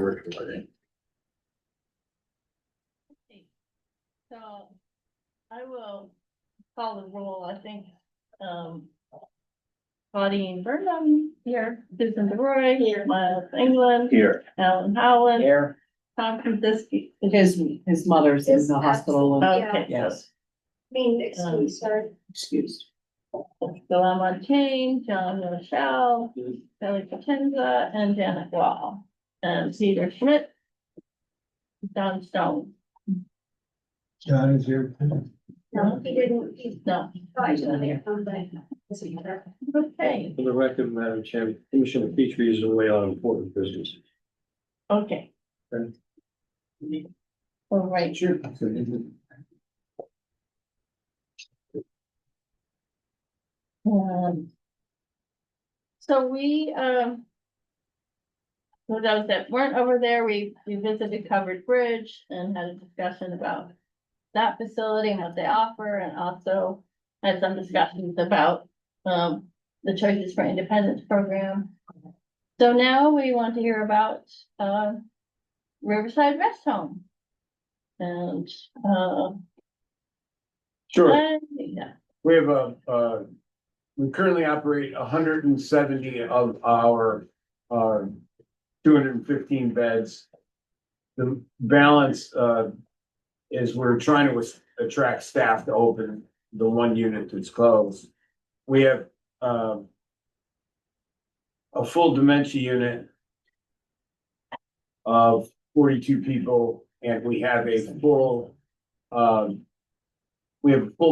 recording. So I will call the roll. I think, Claudine Burnham here, Susan DeRoy here, Miles England Here. Alan Howland Here, Tom Krasinski. his mother's in the hospital. And- Okay, Yes, excused. Bill Montaigne, John Rochelle, Kelly Potenza, and Janet Wall, and Peter Schmidt, Don Stone. John is here. No, he didn't, no. He's not here. Okay, For the record, Madam Chairman, Commissioner Petrie is away on important business. okay. Okay. All right. Sure. So we, for those that weren't over there, we visited Covered Bridge and had a discussion about that facility and what they offer, and also had some discussions about, the Choices for Independence program. So now we want to hear about, Riverside Rest Home. And, Sure, yeah, we have we currently operate 170 of our 215 beds. The balance is we're trying to attract staff to open the one unit that's closed. We have a full dementia unit of 42 people, and we have a full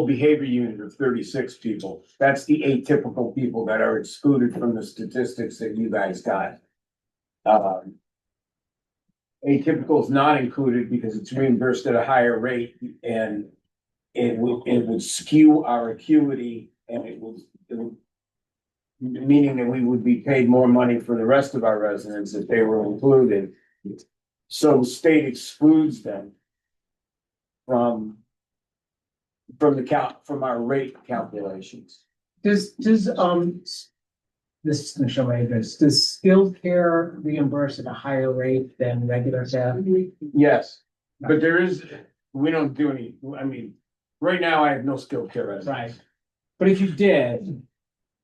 behavior unit of 36 people. That's the atypical people that are excluded from the statistics that you guys got. Atypical is not included because it's reimbursed at a higher rate, and it would skew our acuity, and it would meaning that we would be paid more money for the rest of our residents if they were included. So the state excludes them from our rate calculations. Does, this is gonna show my address, does skilled care reimburse at a higher rate than regular staff? Yes, but we don't do any, I mean, right now I have no skilled care residents. Right. But if you did,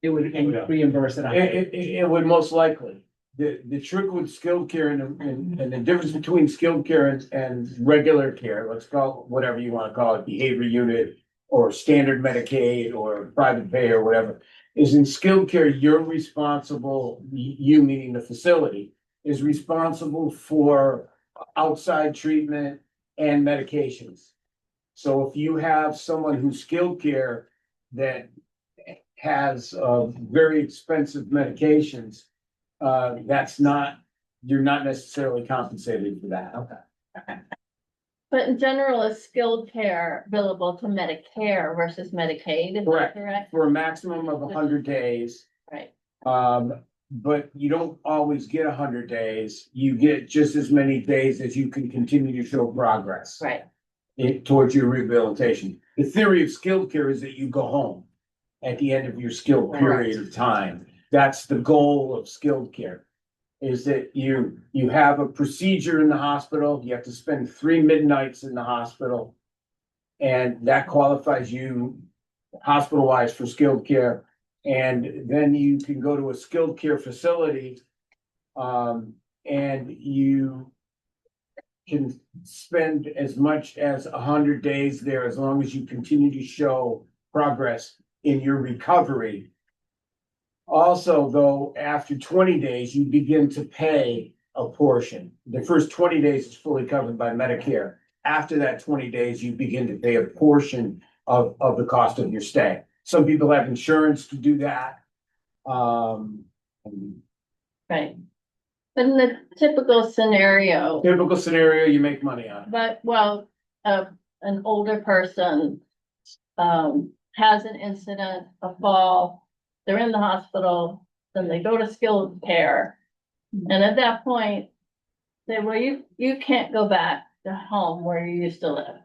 it would reimburse at a higher. It would most likely. The trick with skilled care and the difference between skilled care and regular care, let's call it whatever you want to call it, behavior unit or standard Medicaid or private pay or whatever, is in skilled care, you're responsible, you meaning the facility, is responsible for outside treatment and medications. So if you have someone who's skilled care that has very expensive medications, you're not necessarily compensated for that. Okay. but in general, is skilled care billable to Medicare versus Medicaid, is that correct? For a maximum of 100 days. Right, But you don't always get 100 days. You get just as many days as you can continue to show progress. right, Towards your rehabilitation. The theory of skilled care is that you go home at the end of your skilled period of time. That's the goal of skilled care. Is that you have a procedure in the hospital, you have to spend 3 midnights in the hospital. And that qualifies you hospitalized for skilled care. And then you can go to a skilled care facility. And you can spend as much as 100 days there as long as you continue to show progress in your recovery. Also, though, after 20 days, you begin to pay a portion. The first 20 days is fully covered by Medicare. After that 20 days, you begin to pay a portion of the cost of your stay. Some people have insurance to do that. right. But in the typical scenario, You make money on it. but, well, an older person, has an incident, a fall, they're in the hospital, then they go to skilled care. And at that point, say, well, you can't go back to home where you used to live.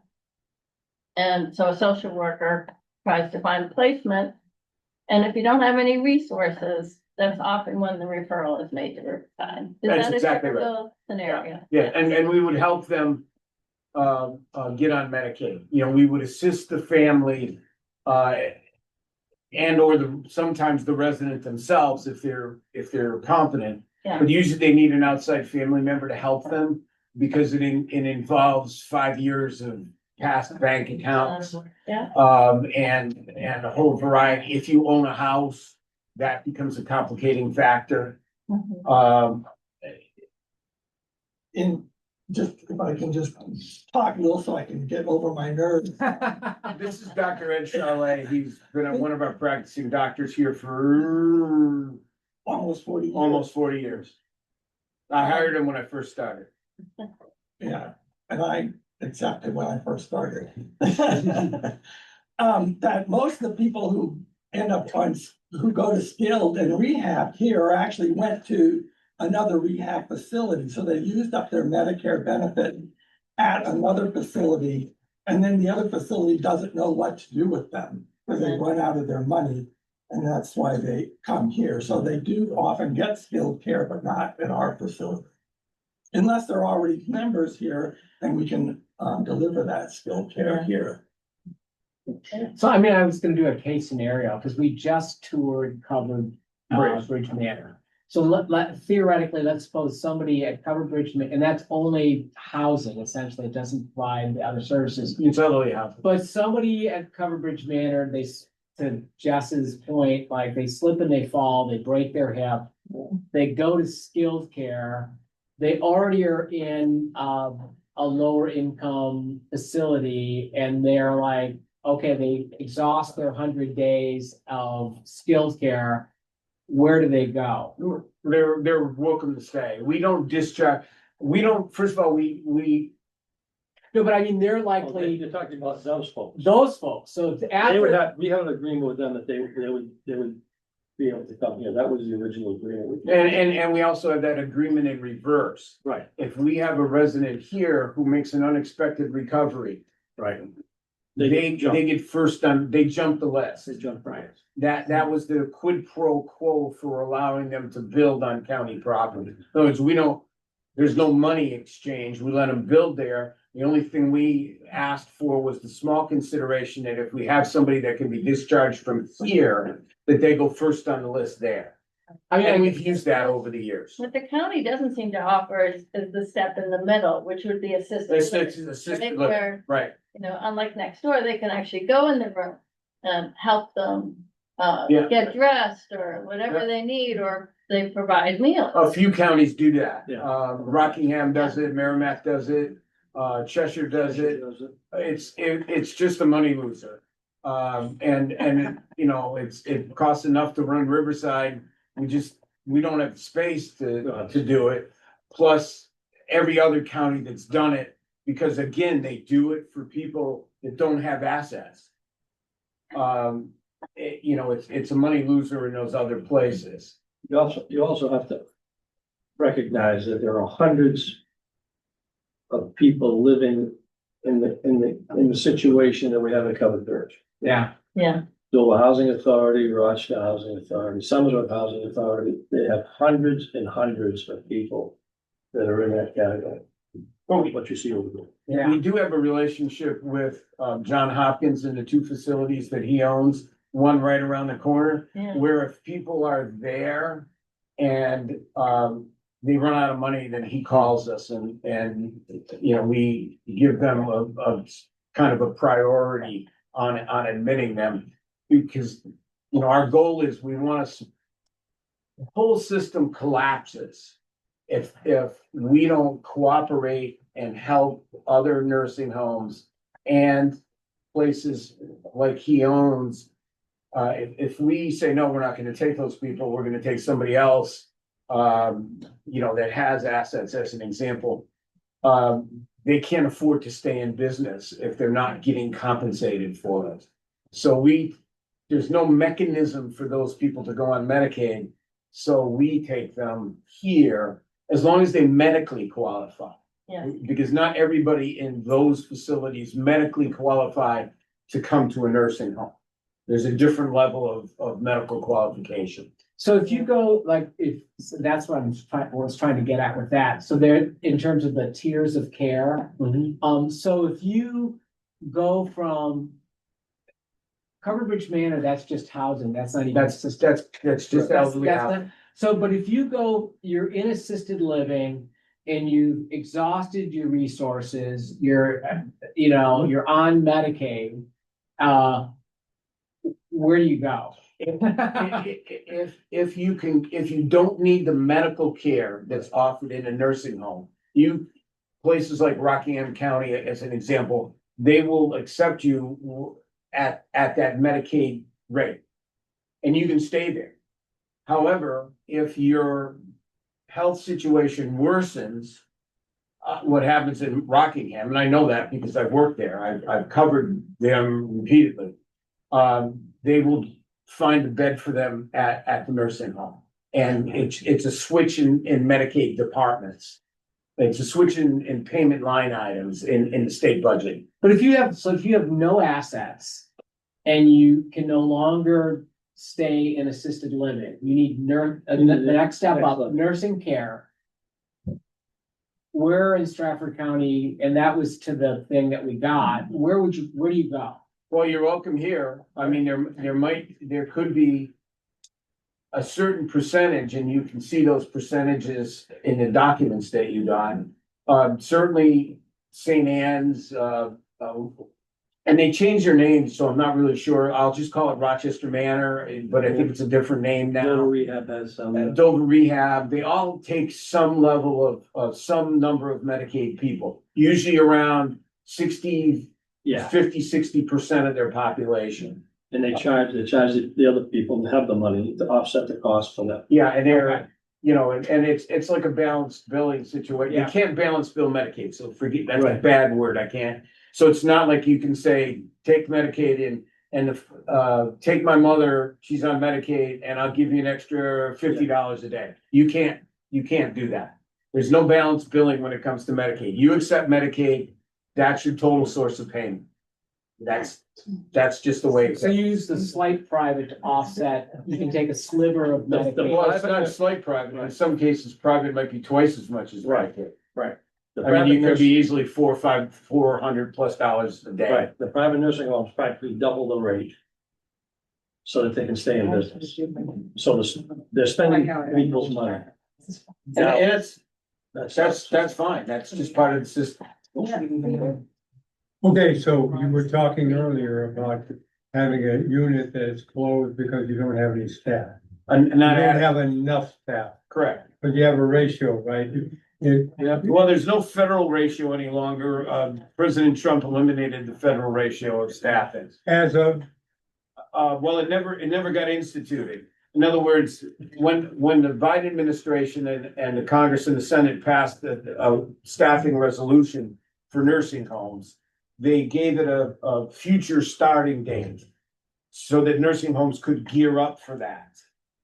And so a social worker tries to find a placement. And if you don't have any resources, that's often when the referral is made to Riverside. Is That's that a exactly right. typical scenario? Yeah, and we would help them get on Medicaid. You know, we would assist the family, and or sometimes the resident themselves if they're competent. Yeah. But usually they need an outside family member to help them because it involves 5 years of past bank accounts. Yeah. And a whole variety. If you own a house, that becomes a complicating factor. Mhm. In, just, if I can just talk a little so I can get over my nerves. This is Dr. Ed Charlet. He's been one of our practicing doctors here for Almost 40 years. almost 40 years. I hired him when I first started. Yeah, and I accepted when I first started. That most of the people who end up who go to skilled and rehab here actually went to another rehab facility, so they used up their Medicare benefit at another facility. And then the other facility doesn't know what to do with them, because they run out of their money. And that's why they come here. So they do often get skilled care, but not at our facility. Unless they're already members here, then we can deliver that skilled care here. So I mean, I was gonna do a case scenario, because we just toured covered Bridge Manor. So theoretically, let's suppose somebody at Covered Bridge, and that's only housing, essentially, it doesn't provide the other services. You totally have. But somebody at Covered Bridge Manor, to Jess's point, like they slip and they fall, they break their hip, they go to skilled care. They already are in a lower income facility, and they're like, okay, they exhaust their 100 days of skilled care. Where do they go? They're welcome to stay. We don't discharge. We don't, first of all, we No, but I mean, they're Oh, likely You're talking about those folks. those folks, so They would after, have, we have an agreement with them that they would be able to come here. That was the original agreement. and we also have that agreement in reverse. Right, If we have a resident here who makes an unexpected recovery, right. they jump. get first on, they jump the list. They jump right. That was the quid pro quo for allowing them to build on county property. In other words, there's no money exchange. We let them build there. The only thing we asked for was the small consideration that if we have somebody that can be discharged from here, that they go first on the list there. I mean, And we've used that over the years. What the county doesn't seem to offer is the step in the middle, which would be assisted. living. Assisted Right, living, where, right. you know, unlike next door, they can actually go in the room and help them Yeah. get dressed or whatever they need, or they provide meals. A few counties do that. Yeah. Rockingham does it, Merrimack does it, Cheshire does it. It's just a money loser. And you know, it costs enough to run Riverside. We don't have the space to do it. Plus, every other county that's done it, because again, they do it for people that don't have assets. You know, it's a money loser in those other places. You also have to recognize that there are hundreds of people living in the situation that we have in Covered Bridge. yeah, Yeah, Dover Housing Authority, Rochester Housing Authority, Somersworth Housing Authority, they have hundreds and hundreds of people that are in that category. What you see over there. yeah. We do have a relationship with John Hopkins and the two facilities that he owns, one right around the corner, yeah. where if people are there and they run out of money, then he calls us and you know, we give them a kind of a priority on admitting them. Because, you know, our goal is we want to, the whole system collapses if we don't cooperate and help other nursing homes and places like he owns. If we say, no, we're not gonna take those people, we're gonna take somebody else, you know, that has assets, as an example. They can't afford to stay in business if they're not getting compensated for it. So there's no mechanism for those people to go on Medicaid. So we take them here as long as they medically qualify. Yeah. Because not everybody in those facilities medically qualified to come to a nursing home. There's a different level of medical qualification. So if you go, like, if, so that's what was trying to get at with that. So there, in terms of the tiers of care, so if you go from Covered Bridge Manor, that's just housing, that's not even. That's just elderly That's housing. not- So, but if you go, you're in assisted living and you've exhausted your resources, you're, you're on Medicaid, where do you go? If you don't need the medical care that's offered in a nursing home, places like Rockingham County, as an example, they will accept you at that Medicaid rate. And you can stay there. However, if your health situation worsens, what happens in Rockingham, and I know that because I've worked there, I've covered them repeatedly. They will find a bed for them at the nursing home. And it's a switch in Medicaid departments. It's a switch in payment line items in the state budget. But if you have no assets and you can no longer stay in assisted living, you need the next step up, nursing care. We're in Strafford County, and that was to the thing that we got. Where do you go? Well, you're welcome here. I mean, there could be a certain percentage, and you can see those percentages in the documents that you got. Certainly St. Anne's, and they changed their name, so I'm not really sure. I'll just call it Rochester Manor, but I think it's a different name now. Dover Rehab has Dover Rehab, they all take some level of some number of Medicaid people, usually around 60, yeah, 50-60% of their population. and they charge the other people to have the money to offset the cost for that. Yeah, and they're, Okay. and it's like a balanced billing situation. You Yeah. can't balance bill Medicaid, so forget, that's a Right. bad word, I can't. So it's not like you can say, take Medicaid and take my mother, she's on Medicaid, and I'll give you an extra $50 a day. You can't do that. There's no balanced billing when it comes to Medicaid. You accept Medicaid, that's your total source of payment. That's just the way it's. So you use the slight private to offset, you can take a sliver of The- Medicaid. Well, it's not slight private. In some cases, private might be twice as much as Medicaid. The I mean, you private could nurse- be easily $400+ a day. Right, the private nursing homes practically double the rate. So that they can stay in business. So they're spending people's money. And That's that's fine. That's just part of the system. Okay, so you were talking earlier about having a unit that is closed because you don't have any staff. And You not don't have enough staff, correct. but you have a ratio, right? Well, there's no federal ratio any longer. President Trump eliminated the federal ratio of staffing. As of, Well, it never got instituted. In other words, when the Biden administration and the Congress and the Senate passed the staffing resolution for nursing homes, they gave it a future starting date so that nursing homes could gear up for that.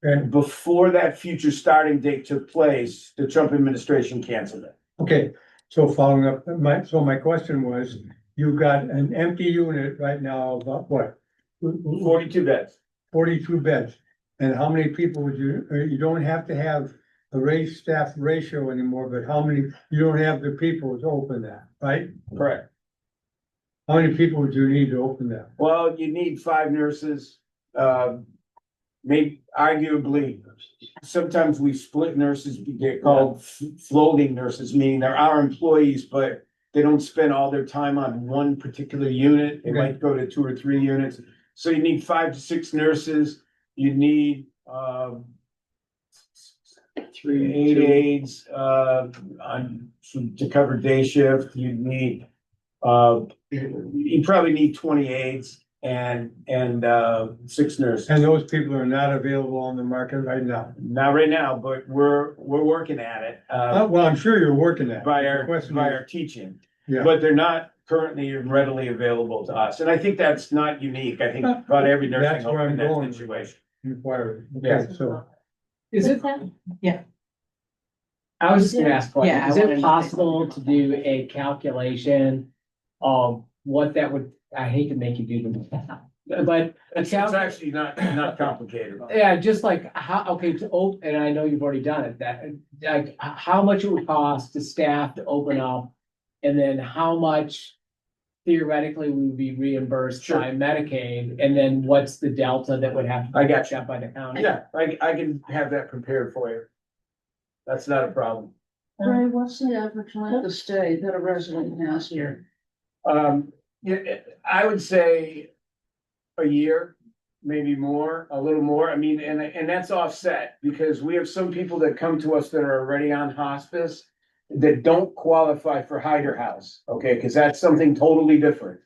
and, Before that future starting date took place, the Trump administration canceled it. okay, so following up, my question was, you've got an empty unit right now, about what? 42 beds. 42 beds, and how many people would you don't have to have a raised staff ratio anymore, but you don't have the people to open that, right? Correct. How many people would you need to open that? Well, you need 5 nurses, maybe arguably, sometimes we split nurses, they're called floating nurses, meaning they're our employees, but they don't spend all their time on one particular unit. They Okay. might go to 2 or 3 units. So you need 5 to 6 nurses. You need, 8 aides, to cover day shift. You need, you probably need 20 aides and 6 nurses. And those people are not available on the market right now. Not right now, but we're working at it, Well, I'm sure you're working at it. by The question is- our teaching. Yeah. But they're not currently readily available to us. And I think that's not unique. I think about every nursing That's where home I'm in that going. situation. Inquiry. Yeah. Okay, so, Is it, Yeah. I was just gonna ask, a question. Yeah, I Is wanted to it say possible to do a calculation of what that would, I hate to make you do the math. but. It's actually not complicated. Yeah, just like how, okay, to open, and I know you've already done it, that, like, how much it would cost to staff to open up? And then how much theoretically we would be reimbursed Sure. by Medicaid, and then what's the delta that would have to I be got picked up by the county? Yeah, I can have that prepared for you. That's not a problem. Ray, what's the average length of stay that a resident has here? Yeah, I would say a year, maybe more, a little more. I mean, and that's offset because we have some people that come to us that are already on hospice that don't qualify for Hyder House, okay, because that's something totally different.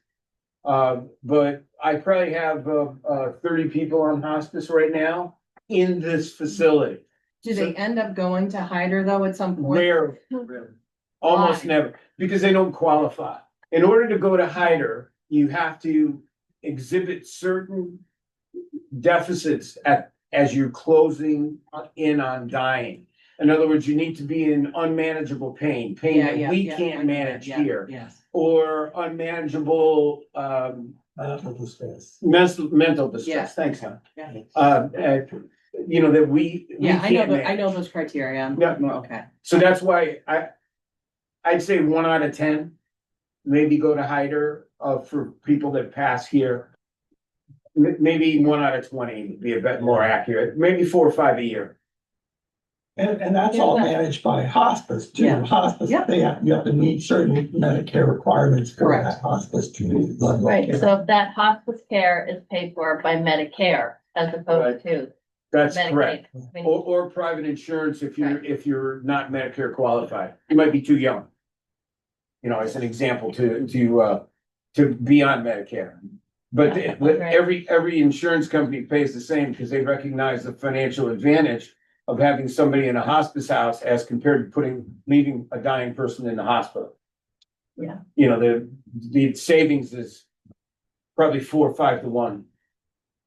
But I probably have 30 people on hospice right now in this facility. Do they end up going to Hyder though at some point? Rare, almost Why? never, because they don't qualify. In order to go to Hyder, you have to exhibit certain deficits as you're closing in on dying. In other words, you need to be in unmanageable pain Yeah, that yeah, we yeah, I can't get manage that, yeah, here, Yes. or unmanageable Mental distress. mental Yeah. distress. Thanks, hon. Yeah. You know, that we Yeah, I can't know, manage. I know those criteria. Yeah. Okay. So that's why I'd say 1 out of 10, maybe go to Hyder, for people that pass here. Maybe 1 out of 20 would be a bit more accurate, maybe 4 or 5 a year. And that's all managed by hospice too. Yeah. Hospice, Yep. you have to meet certain Medicare requirements for Correct. that hospice to be. Right, so if that hospice care is paid for by Medicare as opposed to That's Medicaid. correct. I mean, Or private insurance if you're not Medicare qualified. You might be too young. You know, as an example to be on Medicare. But Yeah, right. every insurance company pays the same because they recognize the financial advantage of having somebody in a hospice house as compared to leaving a dying person in the hospital. Yeah. You know, the savings is probably 4 or 5 to 1.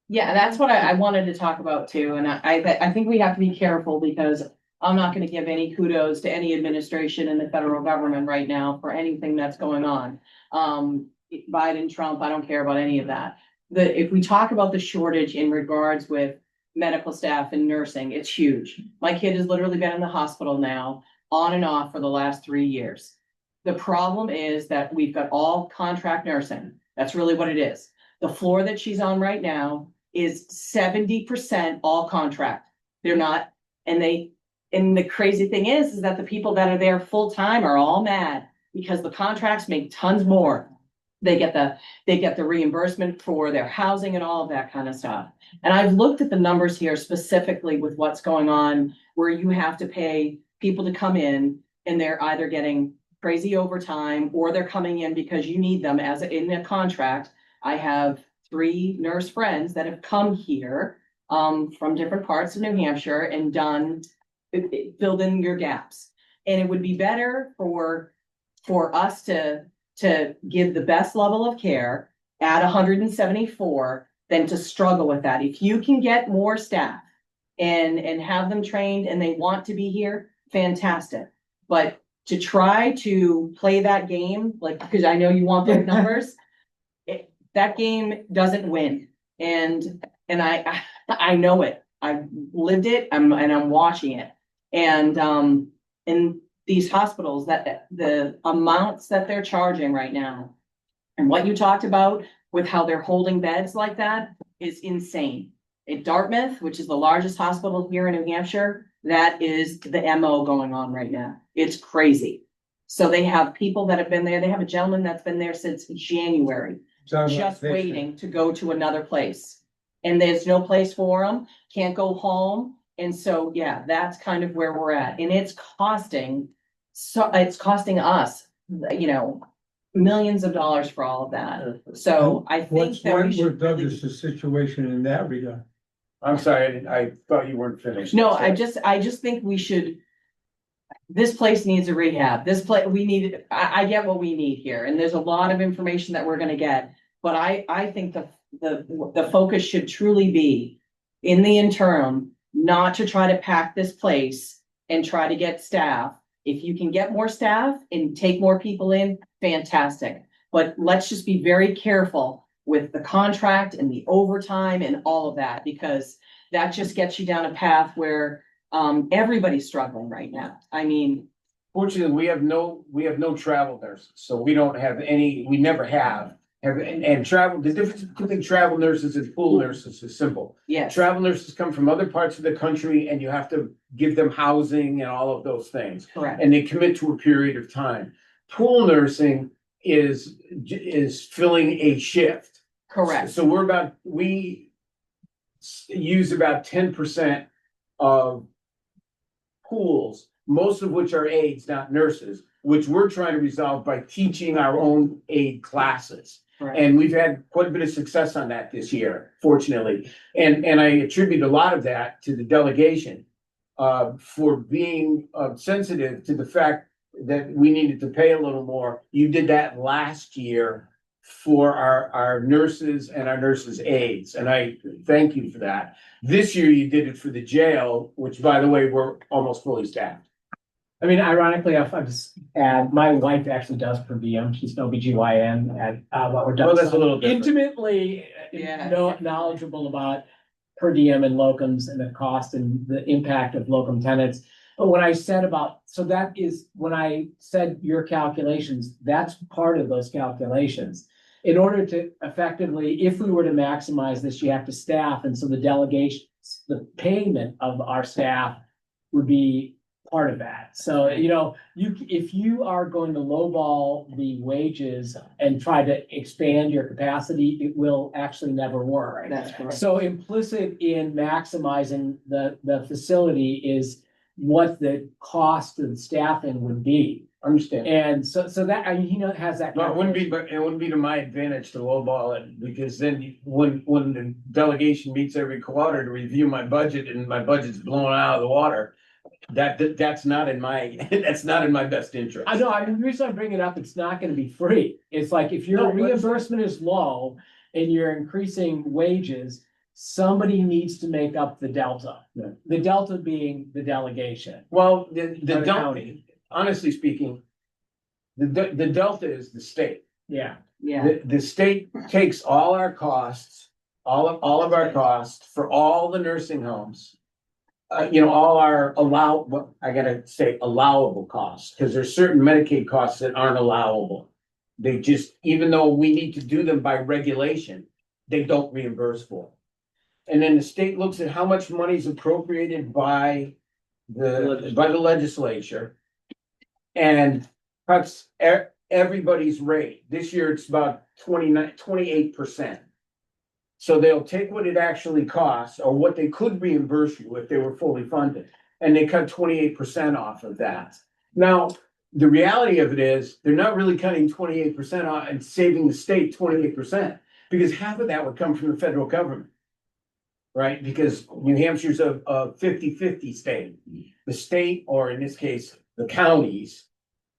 Yeah, that's what I wanted to talk about too, and I think we have to be careful because I'm not gonna give any kudos to any administration in the federal government right now for anything that's going on. Biden, Trump, I don't care about any of that. If we talk about the shortage in regards with medical staff and nursing, it's huge. My kid has literally been in the hospital now, on and off for the last 3 years. The problem is that we've got all contract nursing. That's really what it is. The floor that she's on right now is 70% all contract. They're not, and the crazy thing is that the people that are there full time are all mad because the contracts make tons more. They get the reimbursement for their housing and all of that kind of stuff. And I've looked at the numbers here specifically with what's going on, where you have to pay people to come in and they're either getting crazy overtime or they're coming in because you need them as in a contract. I have 3 nurse friends that have come here from different parts of New Hampshire and filled in your gaps. And it would be better for us to give the best level of care at 174 than to struggle with that. If you can get more staff and have them trained and they want to be here, fantastic. But to try to play that game, like, because I know you want those numbers, that game doesn't win. And I know it. I've lived it. I'm watching it. And in these hospitals, that the amounts that they're charging right now and what you talked about with how they're holding beds like that is insane. At Dartmouth, which is the largest hospital here in New Hampshire, that is the MO going on right now. It's crazy. So they have people that have been there. They have a gentleman that's been there since January, just waiting to go to another place. And there's no place for them, can't go home. And so, yeah, that's kind of where we're at. And it's costing us, millions of dollars for all of that. So I think What's that we Wentworth should really. Douglas' situation in that regard? I'm sorry, I thought you weren't finished. No, I just think we should. This place needs a rehab. I get what we need here, and there's a lot of information that we're gonna get. But I think the focus should truly be in the interim, not to try to pack this place and try to get staff. If you can get more staff and take more people in, fantastic. But let's just be very careful with the contract and the overtime and all of that, because that just gets you down a path where everybody's struggling right now. I mean, Fortunately, we have no travel nurses, so we don't have any, we never have. And travel, the difference between travel nurses and pool nurses is simple. yes, Travel nurses come from other parts of the country and you have to give them housing and all of those things. correct. And they commit to a period of time. Pool nursing is filling a shift. Correct. So we use about 10% of pools, most of which are aides, not nurses, which we're trying to resolve by teaching our own aide classes. Correct. And we've had quite a bit of success on that this year, fortunately. And I attribute a lot of that to the delegation for being sensitive to the fact that we needed to pay a little more. You did that last year for our nurses and our nurses' aides, and I thank you for that. This year you did it for the jail, which, by the way, we're almost fully staffed. I mean, ironically, I'll just add, my wife actually does per diem. She's an OBGYN at what we're done. Well, that's a little different. Intimately Yeah. knowledgeable about per diem and locums and the cost and the impact of locum tenens. But when I said so that is, when I said your calculations, that's part of those calculations. In order to effectively, if we were to maximize this, you have to staff, and so the delegation, the payment of our staff would be part of that. So, if you are going to lowball the wages and try to expand your capacity, it will actually never work. That's correct. So implicit in maximizing the facility is what the cost of staffing would be. Understand? And so that, I mean, he has that. No, it wouldn't be to my advantage to lowball it, because then when the delegation meets every quarter to review my budget and my budget's blown out of the water, that's not in my best interest. I know, I mean, the reason I bring it up, it's not gonna be free. It's like, if your No, but- reimbursement is low and you're increasing wages, somebody needs to make up the delta. Yeah. The delta being the delegation. Well, the By the delta, county. honestly speaking, the delta is the state. Yeah. Yeah, The state takes all our costs, all of our costs for all the nursing homes. All our allowable costs, because there's certain Medicaid costs that aren't allowable. They just, even though we need to do them by regulation, they don't reimburse for. And then the state looks at how much money is appropriated by the legislature and cuts everybody's rate. This year it's about 28%. So they'll take what it actually costs, or what they could reimburse you if they were fully funded, and they cut 28% off of that. Now, the reality of it is, they're not really cutting 28% off and saving the state 28%, because half of that would come from the federal government. Right? Because New Hampshire's a 50-50 state. The state, or in this case, the counties,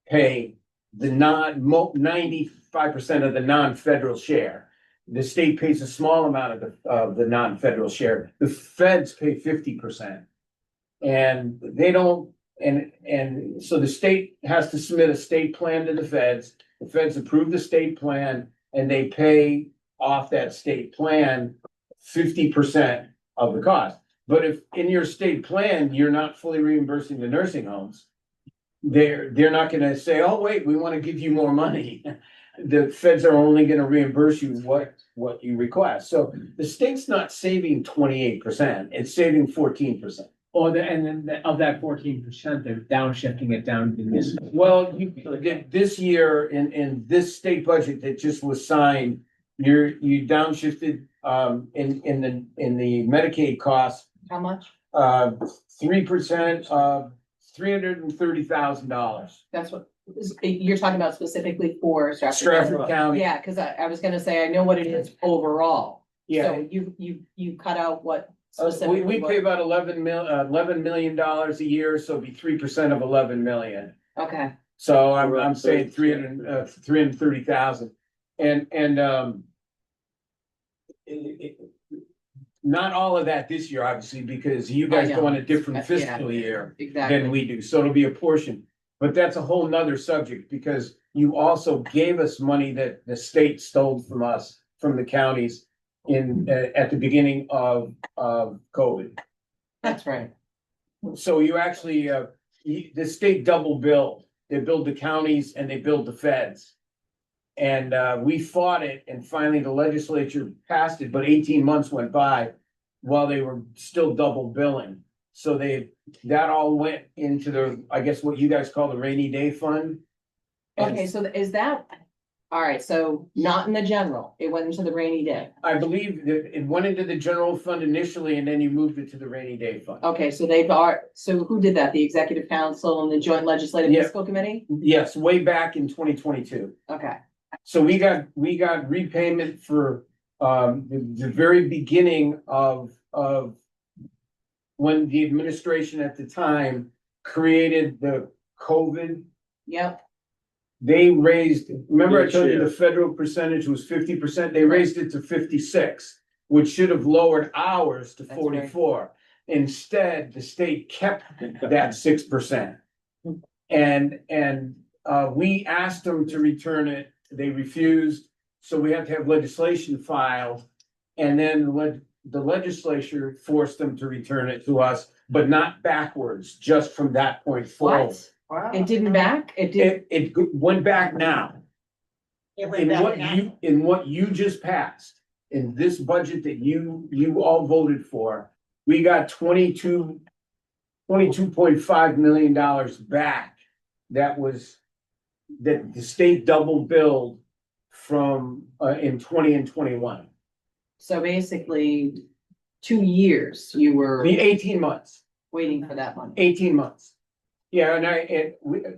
pay the 95% of the non-federal share. The state pays a small amount of the non-federal share. The feds pay 50%. And they don't, and so the state has to submit a state plan to the feds. The feds approve the state plan and they pay off that state plan 50% of the cost. But if in your state plan, you're not fully reimbursing the nursing homes, they're not gonna say, oh, wait, we want to give you more money. The feds are only gonna reimburse you what you request. So the state's not saving 28%, it's saving 14%. Or of that 14%, they're downshifting it down to this. Well, this year in this state budget that just was signed, you downshifted in the Medicaid costs how much? 3% of $330,000. That's what, you're talking about specifically for Strafford. Stratford County. Yeah, cause I was gonna say, I know what it is overall. Yeah. So you cut out what We specifically. pay about $11 million a year, so it'd be 3% of 11 million. Okay, So I'm saying 330. 330,000. And not all of that this year, obviously, because you guys I know. go on a different Yeah. fiscal year exactly. than we do, so it'll be a portion. But that's a whole nother subject, because you also gave us money that the state stole from us from the counties at the beginning of COVID. That's right. So you actually, the state double billed. They billed the counties and they billed the feds. And we fought it, and finally the legislature passed it, but 18 months went by while they were still double billing. So that all went into the, I guess what you guys call the rainy day fund. And Okay, so is that, all right, so not in the general, it went into the rainy day. I believe that it went into the general fund initially, and then you moved it to the rainy day fund. Okay, so so who did that? The executive council and the joint legislative Yeah. fiscal committee? Yes, way back in 2022. Okay, So we got repayment for the very beginning of when the administration at the time created the COVID. yep, They raised, remember I told you Yeah. the federal percentage was 50%, they raised it to 56, which should have lowered ours to That's right. 44. Instead, the state kept that 6%. And we asked them to return it, they refused, so we had to have legislation filed. And then the legislature forced them to return it to us, but not backwards, just from that point forward. what? It didn't back? It did, It went back now. In what you just passed, in this budget that you all voted for, we got $22.5 million back. That the state double billed from in 20 and 21. so basically, 2 years you were The 18 months. waiting for that money. 18 months. Yeah, and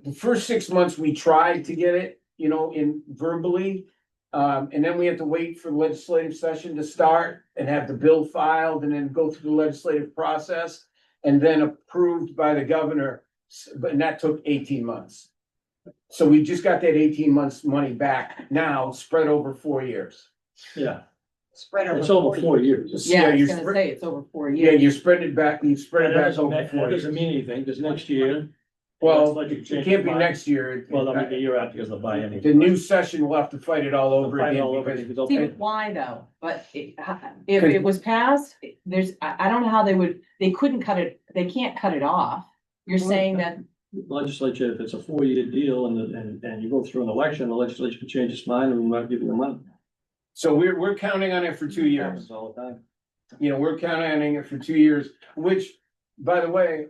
the first 6 months we tried to get it, in verbally. And then we had to wait for the legislative session to start and have the bill filed and then go through the legislative process and then approved by the governor. And that took 18 months. So we just got that 18 months money back now, spread over 4 years. Yeah, Spread it's over 4 years. Yeah, I was you're gonna spread- say, it's over 4 Yeah, years. you spread it back, you spread it That back doesn't over that 4 years. doesn't mean anything, because next year. Well, Budget it changes can't be mind. next year. Well, I mean, the year after, because they'll buy any. The new session, we'll have to fight it all over Fight again all over because it, because See, they'll- why though? But if it was passed, I don't know how they couldn't cut it, they can't cut it off. You're saying that, Legislature, if it's a 4-year deal and you go through an election, the legislature can change its mind and we might give you the money. So we're counting on it for 2 years. Happens all the time. We're counting on it for 2 years, which, by the way,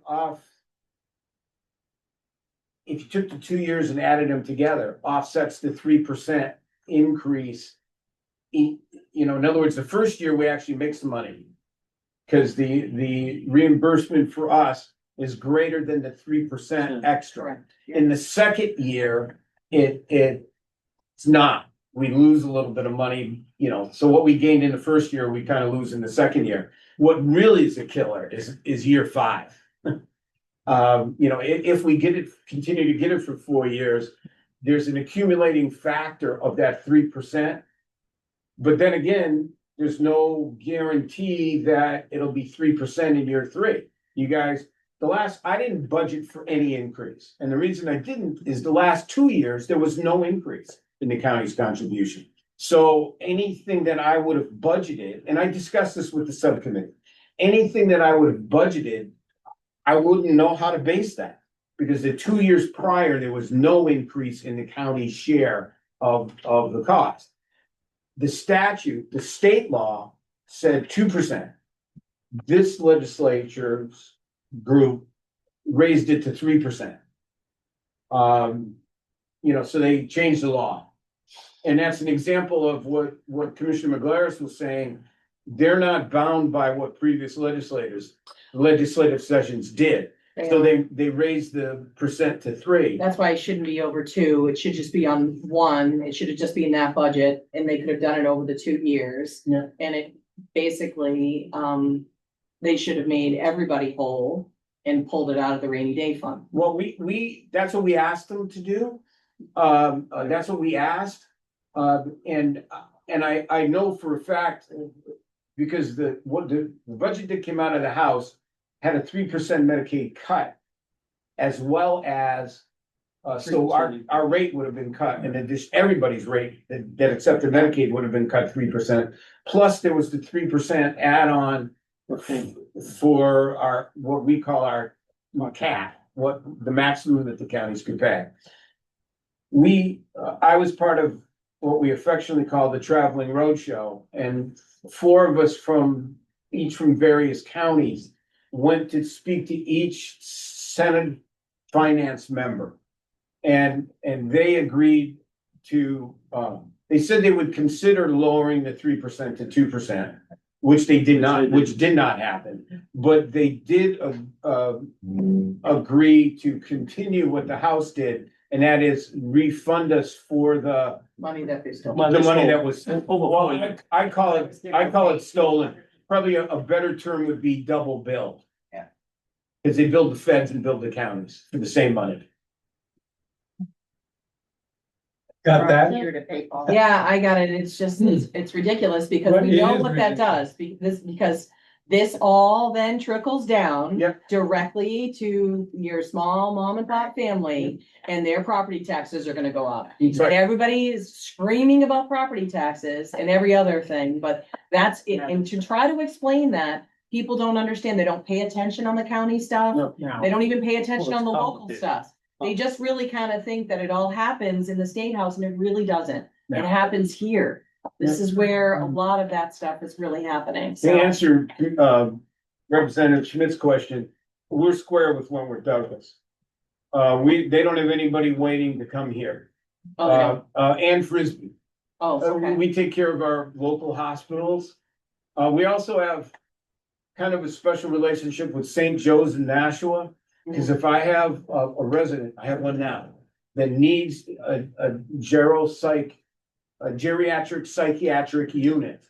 if you took the 2 years and added them together, offsets the 3% increase. In other words, the first year we actually make some money. Because the reimbursement for us is greater than the 3% extra. correct. In the second year, it's not. We lose a little bit of money, so what we gained in the first year, we kind of lose in the second year. What really is a killer is year 5. If we continue to get it for 4 years, there's an accumulating factor of that 3%. But then again, there's no guarantee that it'll be 3% in year 3. You guys, I didn't budget for any increase. And the reason I didn't is the last 2 years, there was no increase in the county's contribution. So anything that I would have budgeted, and I discussed this with the subcommittee, anything that I would have budgeted, I wouldn't know how to base that. Because the 2 years prior, there was no increase in the county's share of the cost. The state law said 2%. This legislature's group raised it to 3%. So they changed the law. And that's an example of what Commissioner McGlaris was saying. They're not bound by what previous legislative sessions did. So they raised the percent to 3. That's why it shouldn't be over 2. It should just be on 1. It should have just been in that budget and they could have done it over the 2 years. Yeah. And it basically, they should have made everybody whole and pulled it out of the rainy day fund. Well, that's what we asked them to do. That's what we asked. And I know for a fact, because the budget that came out of the House had a 3% Medicaid cut, as well as So our rate would have been cut, and then everybody's rate that accepted Medicaid would have been cut 3%. Plus, there was the 3% add-on for our, what we call our cap, what the maximum that the counties could pay. I was part of what we affectionately call the traveling roadshow, and 4 of us from various counties went to speak to each Senate finance member. And they agreed to, they said they would consider lowering the 3% to 2%, which did not happen. But they did agree to continue what the House did, and that is refund us for the Money that they stole. money that was, well, I call it stolen. Probably a better term would be double billed. Yeah. Because they build the feds and build the counties for the same money. Got that? Yeah, I got it. It's just, it's ridiculous because Well, we it know is what that does, because this all then trickles down. Yep. Directly to your small mom and pop family, and their property taxes are gonna go up. That's And right. everybody is screaming about property taxes and every other thing, but that's it. And to try to explain that, people don't understand. They don't pay attention on the county stuff. They don't even pay attention Well, on it's the local complicated. stuff. They just really kind of think that it all happens in the state house, and it really doesn't. It No. happens here. This is where a lot of that stuff is really happening, To so. answer, Representative Schmidt's question, we're square with Wentworth Douglas. They don't have anybody waiting to come here. Oh, And Frisbee. okay. We take care of our local hospitals. We also have kind of a special relationship with St. Joe's in Nashua. Because if I have a resident, I have one now, that needs a geriatric psychiatric unit,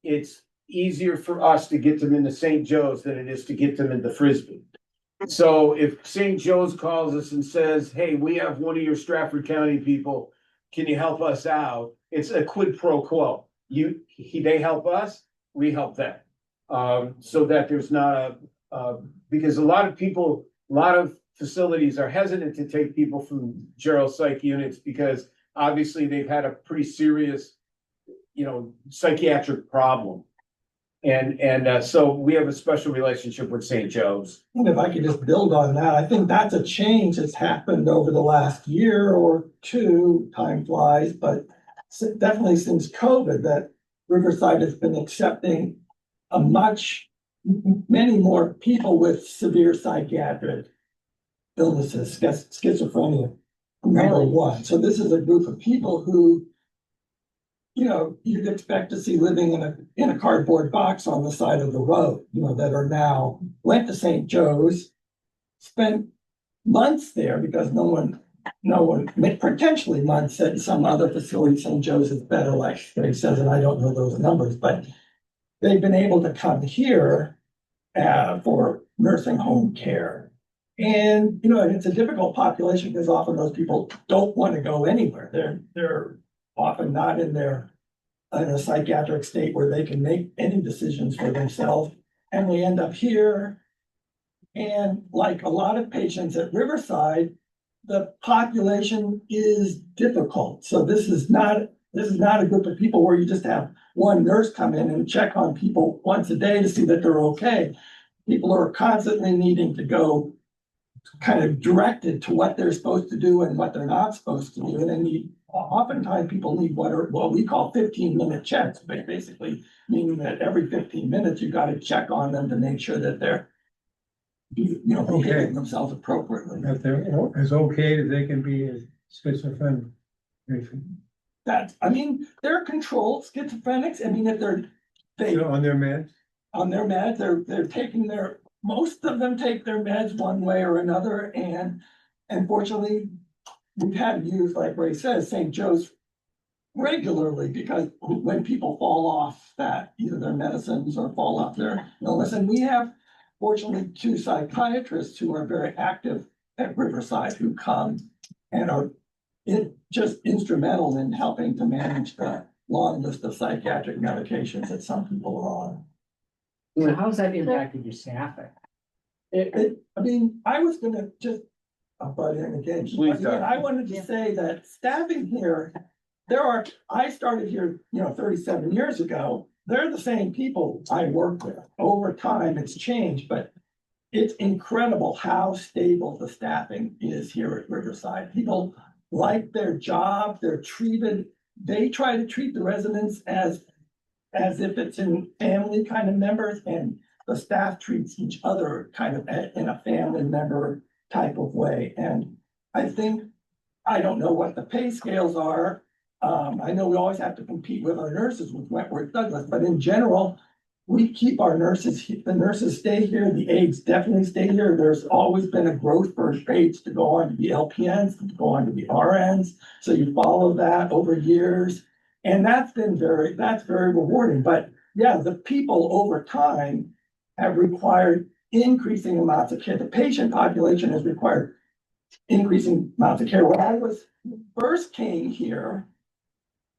it's easier for us to get them into St. Joe's than it is to get them into Frisbee. So if St. Joe's calls us and says, hey, we have one of your Strafford County people, can you help us out? It's a quid pro quo. They help us, we help them. So that there's not because a lot of facilities are hesitant to take people from geropsych units because obviously they've had a pretty serious, psychiatric problem. And so we have a special relationship with St. Joe's. And if I could just build on that, I think that's a change that's happened over the last year or two, time flies, but definitely since COVID, that Riverside has been accepting many more people with severe psychiatric illnesses, schizophrenia, number Really? one. So this is a group of people who, you'd expect to see living in a cardboard box on the side of the road, that are now went to St. Joe's, spent months there because no one, potentially months at some other facility. St. Joe's is better, like Greg says, and I don't know those numbers, but they've been able to come here for nursing home care. And, it's a difficult population because often those people don't want to go anywhere. They're often not in a psychiatric state where they can make any decisions for themselves. And we end up here. And like a lot of patients at Riverside, the population is difficult. So this is not a group of people where you just have one nurse come in and check on people once a day to see that they're okay. People are constantly needing to go kind of directed to what they're supposed to do and what they're not supposed to do. And then oftentimes people need what we call 15-minute checks, basically meaning that every 15 minutes, you've got to check on them to make sure that they're, behaving themselves appropriately. If they're as okay as they can be as schizophrenic. They're controlled schizophrenics. If On their meds? on their meds, they're taking most of them take their meds one way or another. And unfortunately, we've had to use, like Ray says, St. Joe's regularly because when people fall off that, either their medicines or fall off their illness. And we have, fortunately, 2 psychiatrists who are very active at Riverside who come and are just instrumental in helping to manage the long list of psychiatric medications that some people are on. So how's that impacted your staffing? I was gonna just I'll butt in again. Please, Again, Doc. I wanted to say that staffing here, I started here, 37 years ago. They're the same people I work with. Over time, it's changed, but it's incredible how stable the staffing is here at Riverside. People like their job, they try to treat the residents as if it's in family kind of members, and the staff treats each other kind of in a family member type of way. And I think, I don't know what the pay scales are. I know we always have to compete with our nurses with Wentworth Douglas, but in general, we keep our nurses, the nurses stay here, the aides definitely stay here. There's always been a growth for aides to go on to be LPNs, to go on to be RNs. So you follow that over years. And that's very rewarding. But yeah, the people over time have required increasing amounts of care. The patient population has required increasing amounts of care. When I first came here,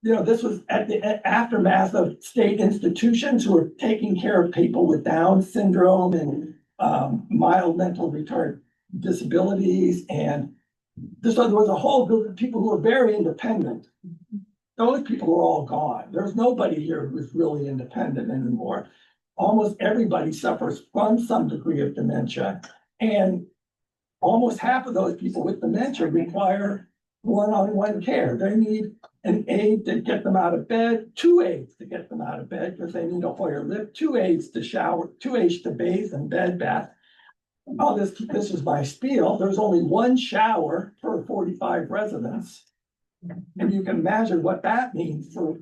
this was at the aftermath of state institutions who were taking care of people with Down syndrome and mild mental retard disabilities. And so there was a whole group of people who were very independent. Those people were all gone. There's nobody here who's really independent anymore. Almost everybody suffers from some degree of dementia. And almost half of those people with dementia require one-on-one care. They need an aide to get them out of bed, 2 aides to get them out of bed because they need a Hoyer lift, 2 aides to shower, 2 aides to bathe and bed bath. This is my spiel. There's only 1 shower per 45 residents. And you can imagine what that means for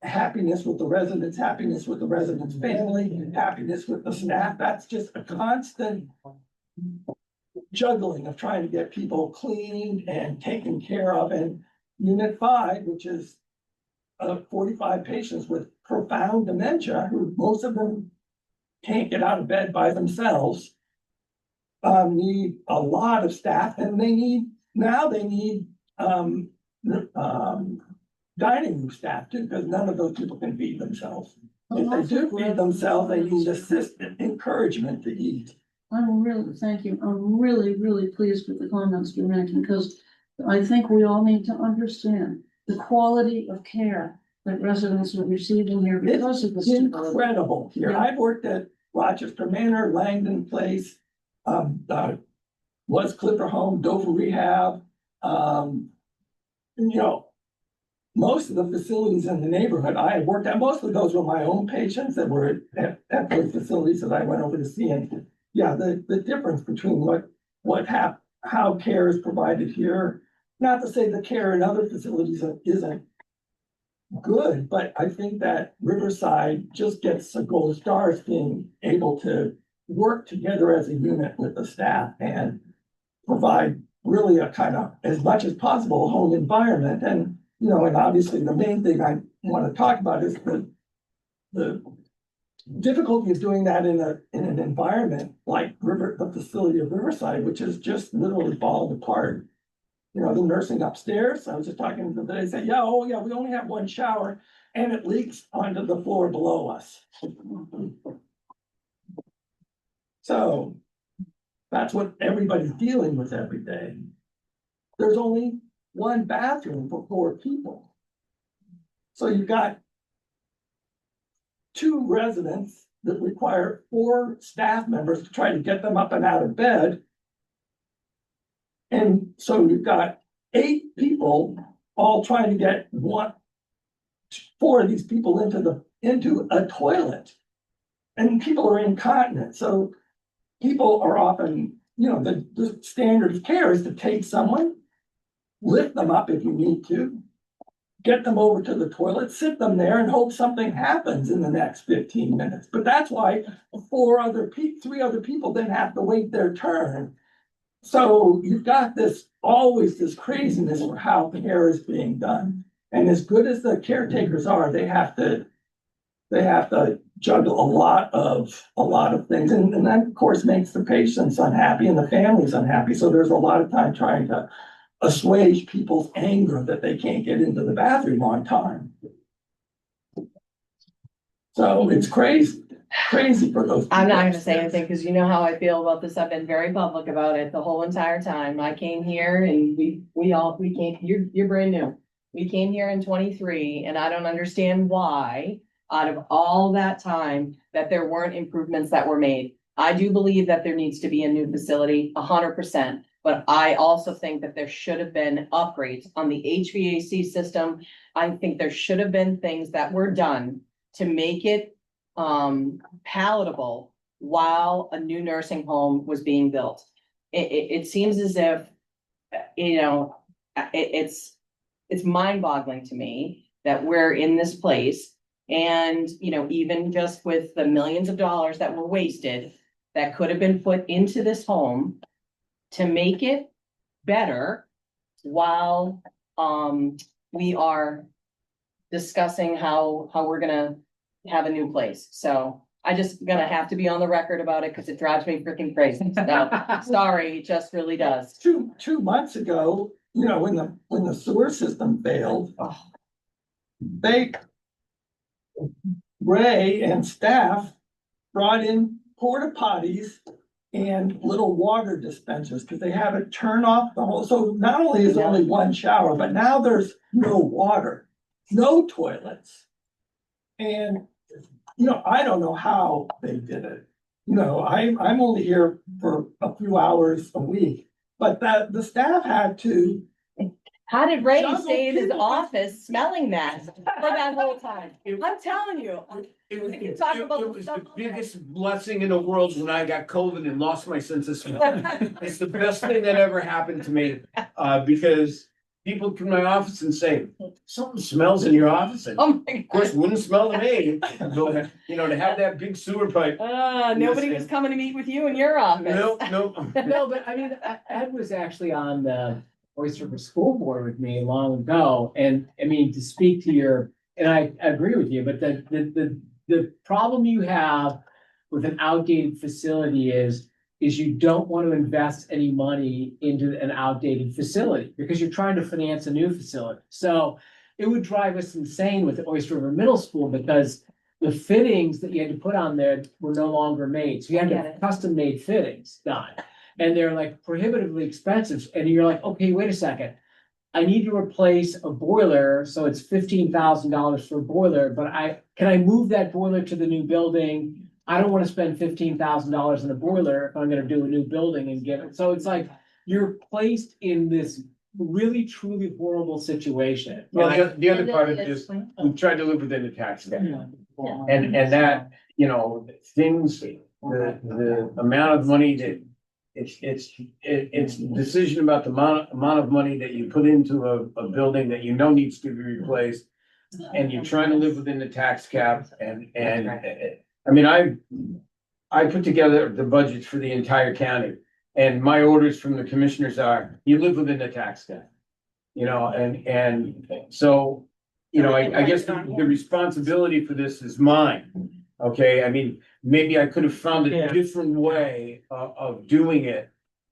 happiness with the residents, happiness with the residents' family, happiness with the staff. That's just a constant juggling of trying to get people cleaned and taken care of. And Unit 5, which is 45 patients with profound dementia, who most of them can't get out of bed by themselves, need a lot of staff, and they need dining room staff too, because none of those people can feed themselves. If they do feed themselves, they need assistance, encouragement to eat. Thank you. I'm really, really pleased with the comments you're making, because I think we all need to understand the quality of care that residents are receiving here because of this. Incredible here. Yeah. I've worked at Rochester Manor, Langdon Place, was Clipper Home, Dover Rehab. Most of the facilities in the neighborhood I have worked at, most of those were my own patients that were at those facilities that I went over to see. And yeah, the difference between how care is provided here, not to say the care in other facilities isn't good, but I think that Riverside just gets a gold star as being able to work together as a unit with the staff and provide really a kind of, as much as possible, home environment. And and obviously the main thing I want to talk about is the difficulty of doing that in an environment like the facility of Riverside, which is just literally falling apart. The nursing upstairs, I was just talking to them today, say, we only have 1 shower and it leaks onto the floor below us. So that's what everybody's dealing with every day. There's only 1 bathroom for 4 people. So you've got 2 residents that require 4 staff members to try to get them up and out of bed. And so you've got 8 people all trying to get 4 of these people into a toilet. And people are incontinent. So people are often, the standard of care is to take someone, lift them up if you need to, get them over to the toilet, sit them there and hope something happens in the next 15 minutes. But that's why 3 other people then have to wait their turn. So you've got always this craziness for how care is being done. And as good as the caretakers are, they have to juggle a lot of things. And that of course makes the patients unhappy and the families unhappy. So there's a lot of time trying to assuage people's anger that they can't get into the bathroom on time. So it's crazy. crazy for those. I'm not people gonna say anything, because you know how I feel about this. I've been very public about it the whole entire time. I came here and we came, you're brand new. We came here in 23, and I don't understand why, out of all that time, that there weren't improvements that were made. I do believe that there needs to be a new facility, 100%, but I also think that there should have been upgrades on the HVAC system. I think there should have been things that were done to make it palatable while a new nursing home was being built. It seems as if, you know, it's mind-boggling to me that we're in this place. And, you know, even just with the millions of dollars that were wasted, that could have been put into this home to make it better while we are discussing how we're gonna have a new place. So I just gonna have to be on the record about it because it drives me freaking crazy. So, sorry, it just really does. Two months ago, you know, when the sewer system failed, they, Ray and staff brought in porta potties and little water dispensers, because they had to turn off the whole, so not only is only one shower, but now there's no water, no toilets. And, you know, I don't know how they did it. You know, I'm only here for a few hours a week, but the staff had to. How did Ray Juggle stay in his people. office smelling that for that whole time? I'm telling you. It was, We can talk about it was stuff the all day. biggest blessing in the world when I got COVID and lost my sense of smell. It's the best thing that ever happened to me, because people come to my office and say, something smells in your office. And Oh my of course, God. wouldn't smell to me, but, you know, to have that big sewer pipe. Nobody was coming to meet with you in your office. No. No, but I mean, Ed was actually on the Oyster River School Board with me long ago, and I mean, to speak to your, and I agree with you, but the problem you have with an outdated facility is you don't want to invest any money into an outdated facility because you're trying to finance a new facility. So it would drive us insane with Oyster River Middle School because the fittings that you had to put on there were no longer made. So you had to Get have it. custom made fittings done. And they're like prohibitively expensive. And you're like, okay, wait a second. I need to replace a boiler, so it's $15,000 for a boiler, but can I move that boiler to the new building? I don't want to spend $15,000 in a boiler if I'm gonna do a new building and give it. So it's like, you're placed in this really truly horrible situation. Well, And I- the other part of it is, we tried to live within the tax cap. And that, you know, things, the amount of money that, it's a decision about the amount of money that you put into a building that you know needs to be replaced. And you're trying to live within the tax cap and, I mean, I put together the budget for the entire county. And my orders from the commissioners are, you live within the tax cap. You know, and so, you know, I guess the responsibility for this is mine. Okay, I mean, maybe I could have found a different way of doing it.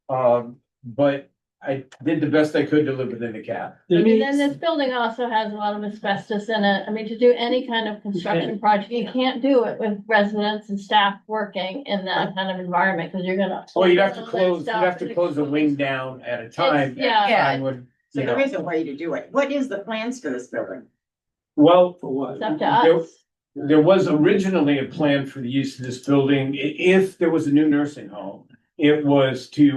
But I did the best I could to live within the cap. I mean, then this building also has a lot of asbestos in it. I mean, to do any kind of construction project, you can't do it with residents and staff working in that kind of environment, because you're gonna. Well, you'd have to all that close, you'd stuff have to and close a expose- wing down at a time. Yeah. I would, So you there know, is a way to do it. What is the plans for this building? well, For what? It's up to us. there was originally a plan for the use of this building, if there was a new nursing home. It was to,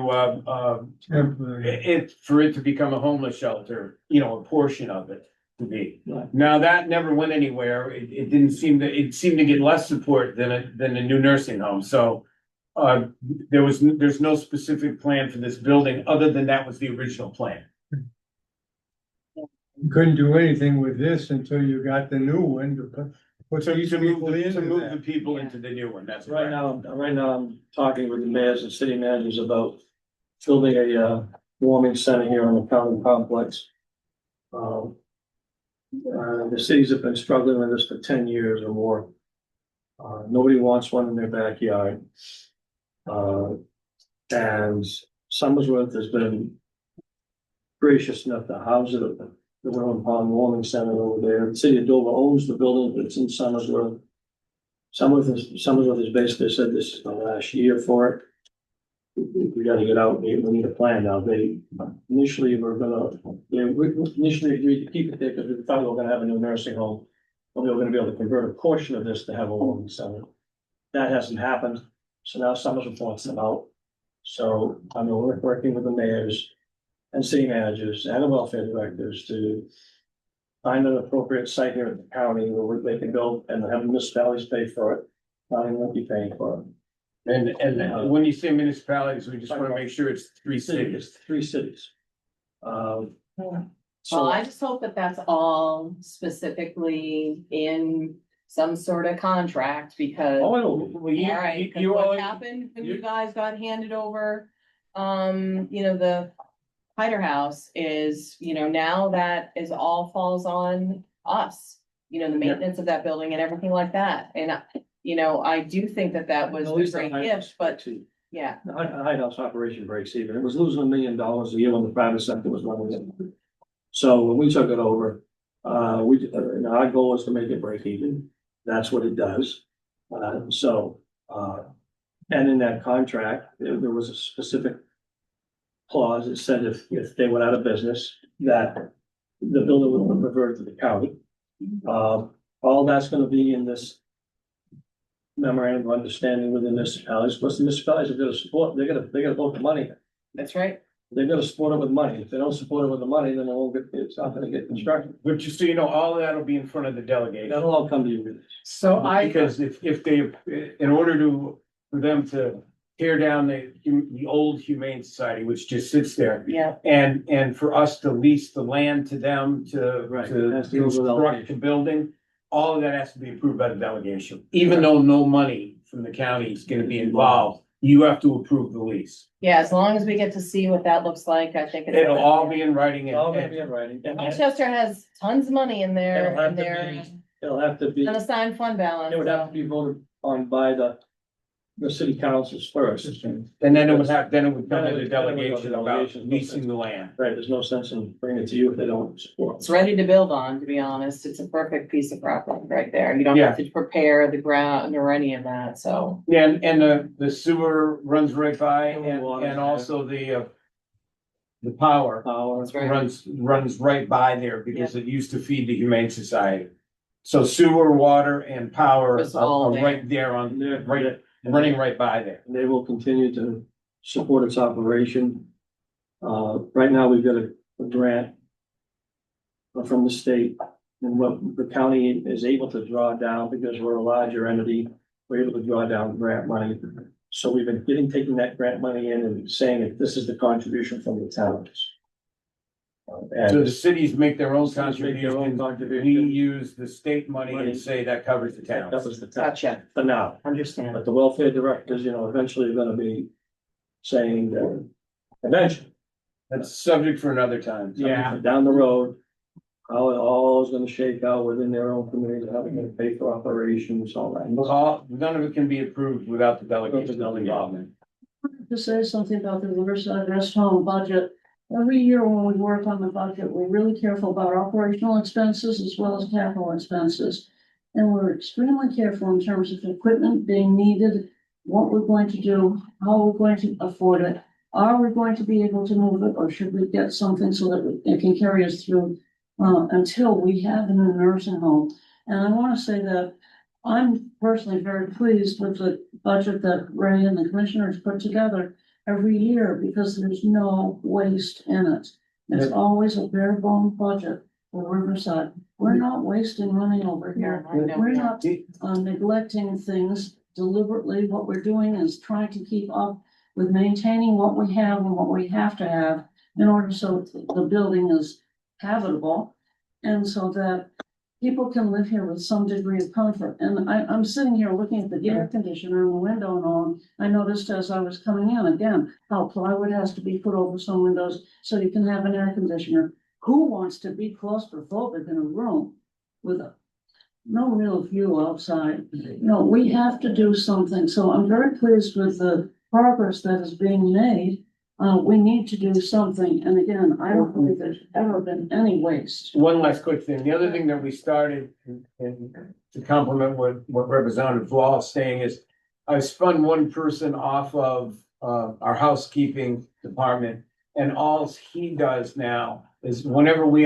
Temporary. for it to become a homeless shelter, you know, a portion of it to be. Right. Now, that never went anywhere. It didn't seem to, it seemed to get less support than a new nursing home, so. There's no specific plan for this building, other than that was the original plan. You couldn't do anything with this until you got the new one to put these To people move into the that. people into the new one, that's Right right. now, I'm talking with the mayors and city managers about building a warming center here on the county complex. The cities have been struggling with this for 10 years or more. Nobody wants one in their backyard. And Somersworth has been gracious enough to house it at the William Pond Warming Center over there. The city of Dover owns the building, but it's in Somersworth. Some of us basically said this is the last year for it. We gotta get out, we need a plan now. They initially were gonna, we initially agreed to keep it there because we thought we were gonna have a new nursing home. But we were gonna be able to convert a portion of this to have a women's center. That hasn't happened, so now Somersville wants them out. So I'm working with the mayors and city managers and the welfare directors to find an appropriate site here at the county where they can go and have municipalities pay for it. County won't be paying for it. And when you say municipalities, we just wanna make sure it's three cities. Three cities. Well, So I just hope that that's all specifically in some sort of contract because. Oh, it'll be. Well, you- All right, you- 'cause you what always- happened when you- you guys got handed over, the Hider House is, now that is all falls on us. The maintenance of that building and everything like that, and, I do think that that was At a least the great High gift, House but breaks even. yeah. The High House operation breaks even. It was losing $1 million a year when the private sector was running it. So when we took it over, our goal was to make it break even. That's what it does. And in that contract, there was a specific clause that said if they went out of business, that the building would revert to the county. All that's gonna be in this memorandum of understanding with the municipalities, plus the municipalities are gonna support, they're gonna vote the money. That's right. They're gonna support it with money. If they don't support it with the money, then it's not gonna get constructed. But just so you know, all of that'll be in front of the delegation. That'll all come to you. So I, Because if they, in order for them to tear down the old Humane Society, which just sits there. Yeah. And for us to lease the land to them to Right. construct Has to go with the allocation. building, all of that has to be approved by the delegation. Even though no money from the county is gonna be involved, you have to approve the lease. Yeah, as long as we get to see what that looks like, I think. it's It'll all be in writing It's all gonna and be in writing. Manchester has tons of money in there, It'll have in to their It'll have to be, unassigned fund balance. it would have so- to be voted on by the city councils first. then it would come Then to it the would go to delegation about delegation. leasing the land. Right, there's no sense in bringing it to you if they don't support. It's ready to build on, to be honest. It's a perfect piece of property right there. You don't have to prepare the ground or any of that, so. Yeah, and the sewer runs right by And the water's and there. also the power Power. That's right. runs right by there because it used to feed the Humane Society. So sewer, water and power It's all are there. right there on, And right, running right by there. they will continue to support its operation. Right now, we've got a grant from the state, and what the county is able to draw down, because we're a larger entity, we're able to draw down grant money. So we've been taking that grant money in and saying that this is the contribution from the towns. So And the cities make their own cities make their own contribution. We contribution. use the state money Money. and say that covers the that town. was the town Gotcha, for now. understand. But the welfare directors, eventually are gonna be saying that eventually. That's subject for another time. Yeah. Down the road, how it all is gonna shake out within their own community, how they're gonna pay for operations, all that. None of it can be approved without the delegation involvement. To say something about the Riverside Rest Home budget. Every year when we work on the budget, we're really careful about operational expenses as well as capital expenses. And we're extremely careful in terms of equipment being needed, what we're going to do, how we're going to afford it. Are we going to be able to move it, or should we get something so that it can carry us through until we have a new nursing home? And I want to say that I'm personally very pleased with the budget that Ray and the commissioners put together every year, because there's no waste in it. It's always a bare bone budget for Riverside. We're not wasting money over here. I know We're we not neglecting things deliberately. What we're doing is trying to keep up with maintaining what we have and what we have to have in order so the building is habitable and so that people can live here with some degree of comfort. And I'm sitting here looking at the air conditioner in the window and all. I noticed as I was coming in again, how plywood has to be put over some windows so you can have an air conditioner. Who wants to be claustrophobic in a room with no real view outside? No, we have to do something. So I'm very pleased with the progress that is being made. We need to do something. And again, I don't believe there's ever been any waste. One last quick thing. The other thing that we started in to complement what Representative Law is saying is, I've spun one person off of, our housekeeping department. And all he does now is whenever we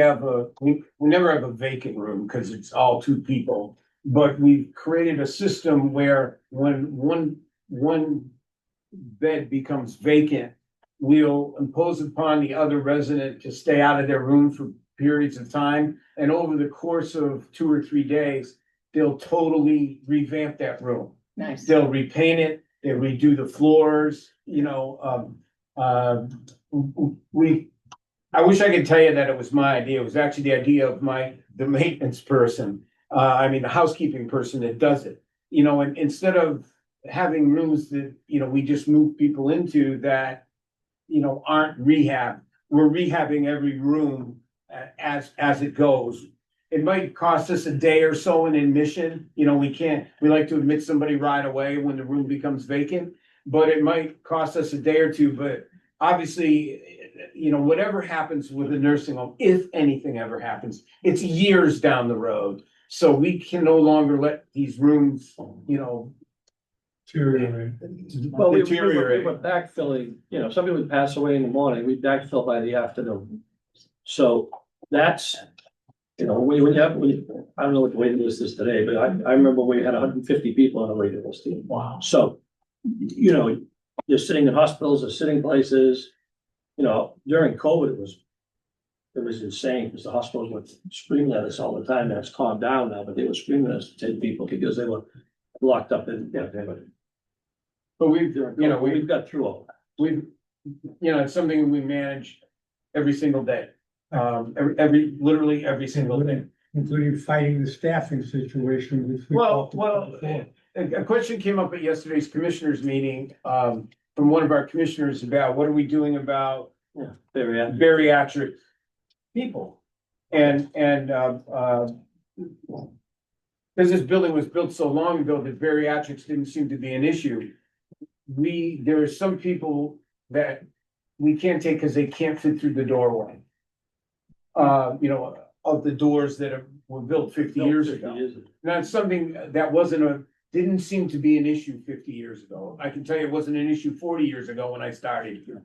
never have a vacant room because it's all two people. But we've created a system where when one bed becomes vacant, we'll impose upon the other resident to stay out of their room for periods of time. And over the course of 2 or 3 days, they'll totally revamp that room. Nice. They'll repaint it, they'll redo the floors, I wish I could tell you that it was my idea. It was actually the idea of the maintenance person. The housekeeping person that does it, and instead of having rooms that, we just move people into that, aren't rehab, we're rehabbing every room as it goes. It might cost us a day or so in admission, we like to admit somebody right away when the room becomes vacant, but it might cost us a day or two, but obviously, whatever happens with a nursing home, if anything ever happens, it's years down the road. So we can no longer let these rooms, Deteriorate. Well, we deteriorate. were backfilling, somebody would pass away in the morning, we'd backfill by the afternoon. So that's, I don't know what the waiting list is today, but I remember we had 150 people on the waiting list. Wow. So, they're sitting in hospitals, they're sitting places, during COVID, it was insane because the hospitals were screaming at us all the time. That's calmed down now, but they were screaming at us to take people because they were locked up in, But we've got through all that. It's something we manage every single day. Literally every single day. Including fighting the staffing situation. which we talked about before. A question came up at yesterday's commissioners meeting, from one of our commissioners about what are we doing about bariatric people? And because this building was built so long ago that bariatrics didn't seem to be an issue. There are some people that we can't take because they can't fit through the doorway. Of the doors that were built 50 years ago. Now, it's something that didn't seem to be an issue 50 years ago. I can tell you it wasn't an issue 40 years ago when I started here.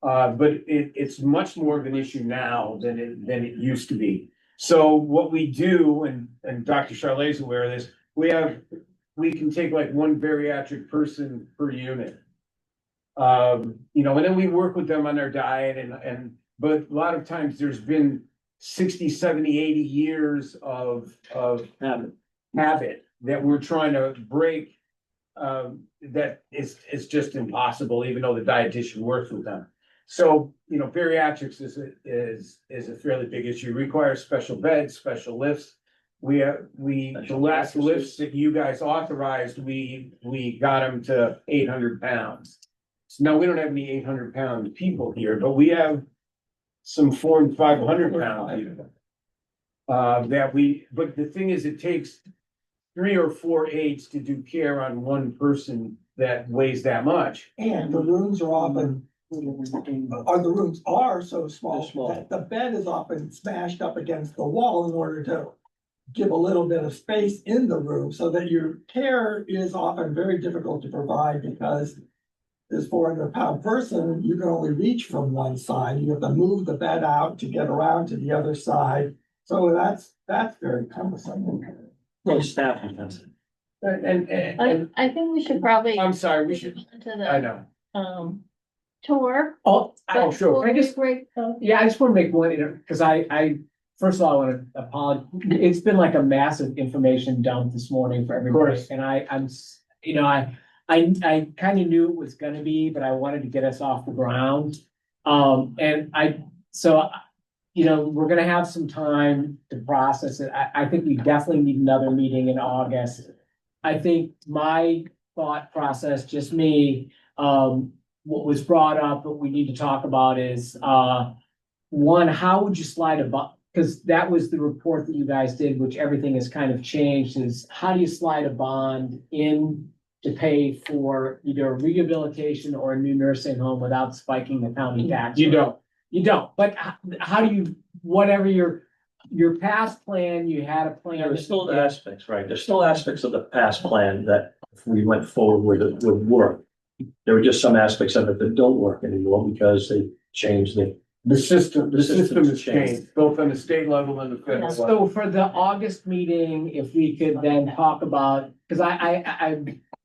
But it's much more of an issue now than it used to be. So what we do, and Dr. Charlet's aware of this, we can take like one bariatric person per unit. And then we work with them on their diet but a lot of times there's been 60, 70, 80 years of habit that we're trying to break. That is just impossible, even though the dietitian works with them. So, bariatrics is a fairly big issue. It requires special beds, special lifts. The last lifts that you guys authorized, we got them to 800 pounds. So now we don't have any 800-pound people here, but we have some 400 and 500-pound people. But the thing is, it takes 3 or 4 aides to do care on one person that weighs that much. And the rooms are often, the rooms are so small that the bed is often smashed up against the wall in order to give a little bit of space in the room, so that your care is often very difficult to provide because this 400-pound person, you can only reach from one side. You have to move the bed out to get around to the other side. So that's very cumbersome. Well, staff intensive. And I think we should probably. I'm sorry, we should, To I the, know. tour. Oh, but sure. we'll I just- break- yeah, I just want to make one, because I first of all, I want to apologize. It's been like a massive information dump this morning for everybody. course. And I kind of knew it was gonna be, but I wanted to get us off the ground. We're gonna have some time to process it. I think we definitely need another meeting in August. I think my thought process, just me, what was brought up, what we need to talk about is, one, how would you slide a bond? Because that was the report that you guys did, which everything has kind of changed, is how do you slide a bond in to pay for either a rehabilitation or a new nursing home without spiking the county tax? You don't. You don't, but how do you, whatever your, your past plan, you had a plan. Yeah, there's that- still aspects, right? There's still aspects of the past plan that if we went forward with it would work. There were just some aspects of it that don't work anymore because they changed The system system's has changed, both on the state level and the federal level. So for the August meeting, if we could then talk about, because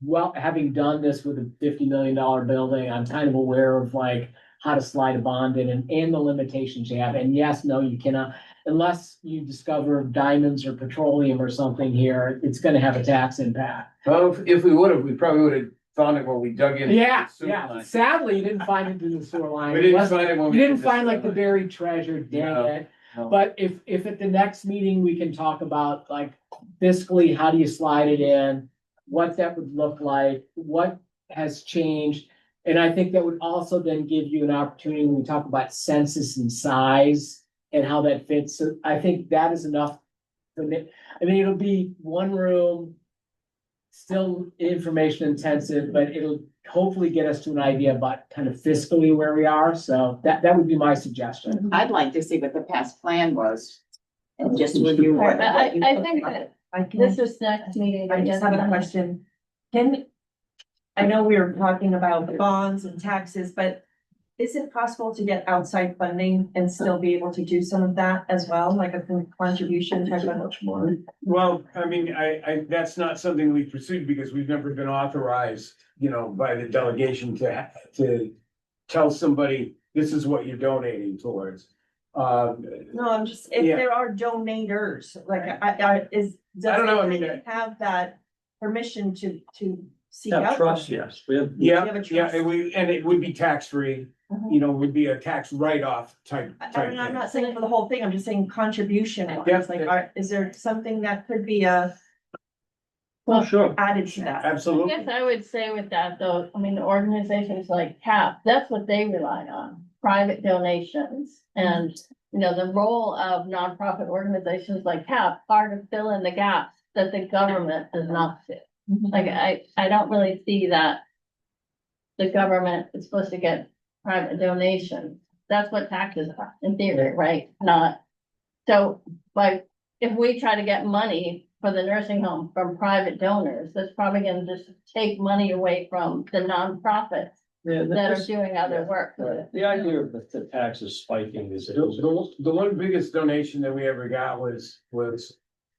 well, having done this with a $50 million building, I'm kind of aware of like how to slide a bond in and the limitations you have. And yes, no, you cannot, unless you discover diamonds or petroleum or something here, it's gonna have a tax impact. Well, if we would have, we probably would have found it when we dug in. Yeah, the sewer yeah. line. Sadly, you didn't find it in the sewer line. We didn't Unless- find it when You we. didn't did find sewer like the line. buried treasure, dang No. it. No. But if at the next meeting, we can talk about like fiscally, how do you slide it in? What that would look like, what has changed? And I think that would also then give you an opportunity when we talk about census and size and how that fits. So I think that is enough. I mean, it'll be one room, still information intensive, but it'll hopefully get us to an idea about kind of fiscally where we are. So that would be my suggestion. I'd like to see what the past plan was. And just review what. I think that I can, this is next meeting. I just have a question. I know we were talking about bonds and taxes, but is it possible to get outside funding and still be able to do some of that as well, like a contribution type of much more? Well, I mean, that's not something we pursued because we've never been authorized, by the delegation to tell somebody, this is what you're donating towards. No, I'm just, if Yeah. there are donators, like, I don't know, I mean, have that permission to seek have out? trust, yes. We have, Yeah, have a yeah, trust. and it would be tax-free, Mhm. would be a tax write-off type I'm thing. not saying for the whole thing, I'm just saying contribution. Yeah. Is there something that could be well, sure. added to that? I Absolutely. guess I would say with that though, I mean, the organizations like CAP, that's what they rely on, private donations. And, the role of nonprofit organizations like CAP are to fill in the gaps that the government does not fit. Like, I don't really see that the government is supposed to get private donations. That's what taxes are in theory, right? Not, so like, if we try to get money for the nursing home from private donors, that's probably gonna just take money away from the nonprofits Yeah, that are this- doing other work. The idea of the taxes spiking is. The one biggest donation that we ever got was,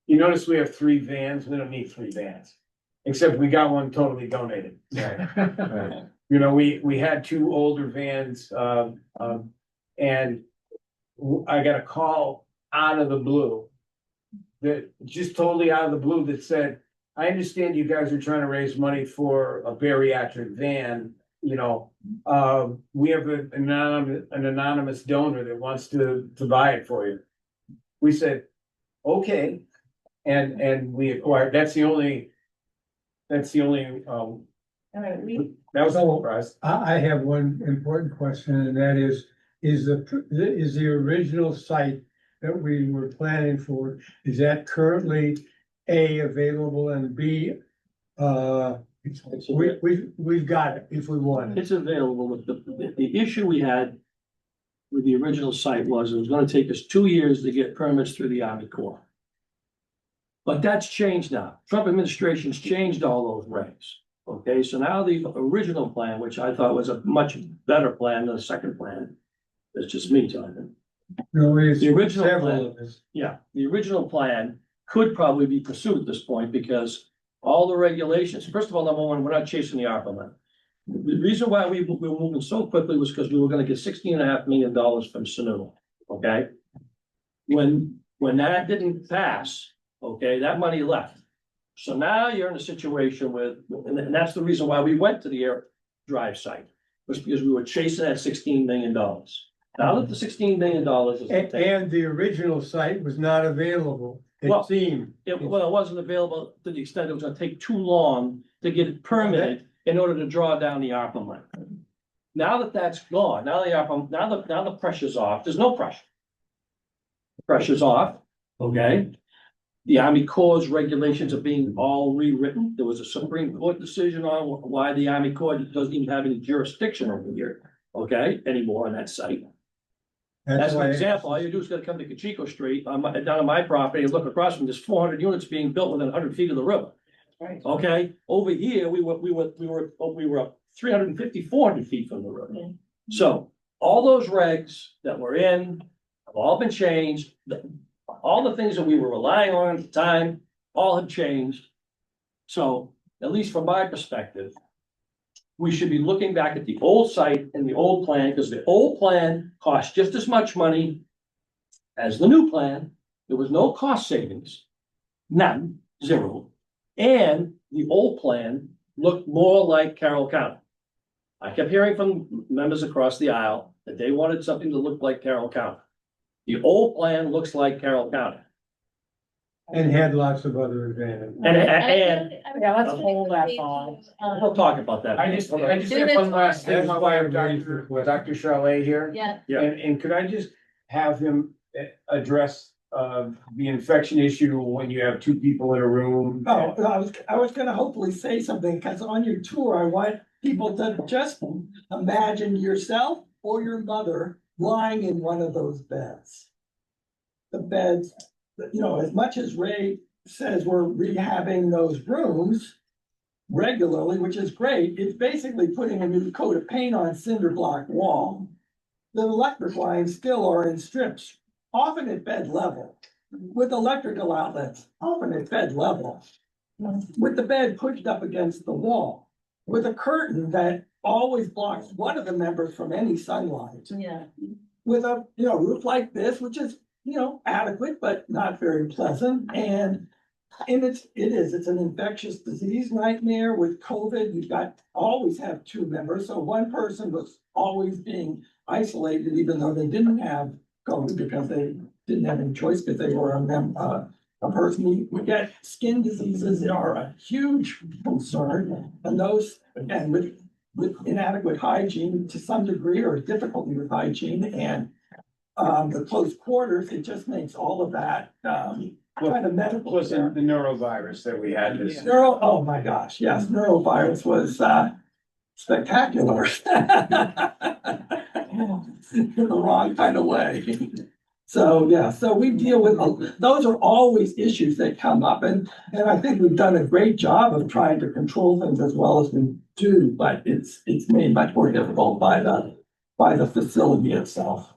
you notice we have 3 vans, we don't need 3 vans. Except we got one totally donated. Right. We had 2 older vans, and I got a call out of the blue. That just totally out of the blue that said, I understand you guys are trying to raise money for a bariatric van, we have an anonymous donor that wants to buy it for you. We said, okay, and we acquired, that's the only, that was the whole price. I have one important question, and that is the original site that we were planning for, is that currently A, available, and B, we've got it if we want it. It's available, but the issue we had with the original site was it was gonna take us 2 years to get permits through the Army Corps. But that's changed now. Trump administration's changed all those regs. Okay, so now the original plan, which I thought was a much better plan than the second plan, it's just me talking. No, it's The original several plan. of us. Yeah, the original plan could probably be pursued at this point because all the regulations, first of all, number one, we're not chasing the ARPA money. The reason why we were moving so quickly was because we were gonna get $16.5 million from Sununu, okay? When that didn't pass, okay, that money left. So now you're in a situation and that's the reason why we went to the air drive site, was because we were chasing that $16 million. Now that the $16 million is. And the original site was not available, Well, it seemed. It wasn't available to the extent it was gonna take too long to get it permitted in order to draw down the ARPA money. Now that that's gone, now the pressure's off, there's no pressure. The pressure's off, okay? The Army Corps' regulations are being all rewritten. There was a Supreme Court decision on why the Army Corps doesn't even have any jurisdiction over here, okay, anymore on that site. As an why I- example, all you do is gotta come to Cocheco Street, down on my property, and look across from, there's 400 units being built within 100 feet of the river. Right. Okay, over here, we were 350, 400 feet from the river. So all those regs that were in have all been changed. All the things that we were relying on at the time, all have changed. So at least from my perspective, we should be looking back at the old site and the old plan, because the old plan cost just as much money as the new plan. There was no cost savings, none, zero. And the old plan looked more like Carroll County. I kept hearing from members across the aisle that they wanted something to look like Carroll County. The old plan looks like Carroll County. And had lots of other advantages. And Yeah, let's hold that thought. we'll talk about that. I just have one last thing while I have Dr. Charlet here. Yeah, Yeah. And could I just have him address the infection issue when you have two people in a room? Oh, I was gonna hopefully say something, because on your tour, I want people to just imagine yourself or your mother lying in one of those beds. The beds, you know, as much as Ray says we're rehabbing those rooms regularly, which is great, it's basically putting a new coat of paint on cinder block wall. The electric lines still are in strips, often at bed level, with electrical outlets, often at bed level, with the bed pushed up against the wall, with a curtain that always blocks one of the members from any sunlight, yeah. with a, you know, roof like this, which is, you know, adequate, but not very pleasant. And it's an infectious disease nightmare with COVID. You've got, always have two members. So one person was always being isolated, even though they didn't have COVID, because they didn't have any choice, because they were a person. We get skin diseases that are a huge concern. And those, again, with inadequate hygiene to some degree, or difficulty with hygiene, and the close quarters, it just makes all of that kind of medical. Was it the neurovirus that we had this? Oh my gosh, yes, neurovirus was spectacular. In the wrong kind of way. So, yeah, so we deal with, those are always issues that come up, and I think we've done a great job of trying to control things as well as we do, but it's made much more difficult by the facility itself.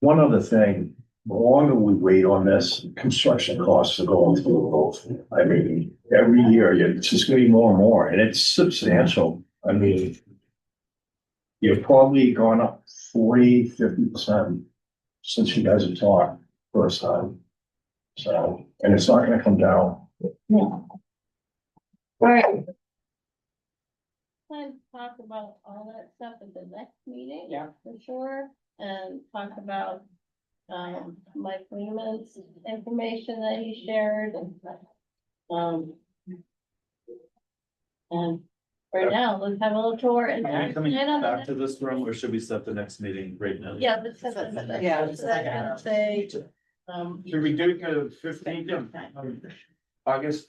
One other thing, the longer we wait on this, construction costs are going through the roof. I mean, every year, it's just gonna be more and more, and it's substantial. I mean, you've probably gone up 40-50% since you guys have talked first time. So, and it's not gonna come down. All right. Let's talk about all that stuff at the next meeting. Yeah. For sure, and talk about, Mike Freeman's information that he shared and, and right now, let's have a little tour and. Are we coming and on the back to this room, or should we set the next meeting right now? Yeah, let's set the Yeah, next, so I can say, Should we do the 15th of August?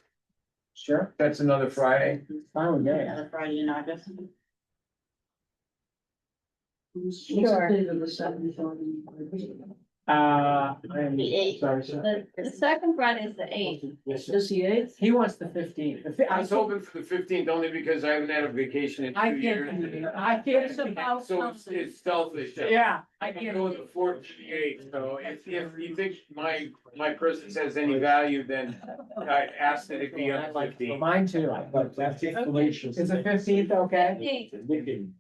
Sure. That's another Friday. Fine with me. Another Friday in August. Sure. I'm The eighth. sorry, sir. The second Friday is the eighth. Yes, sir. Just the eighth? He wants the 15th. I was hoping for the 15th only because I haven't had a vacation in I 2 years. can't. So it's selfish. Yeah, I can go with the 4th to the 8th, so if you think my presence has any value, then I ask that it be on the 15th. Mine too, but that's it. Is the 15th okay?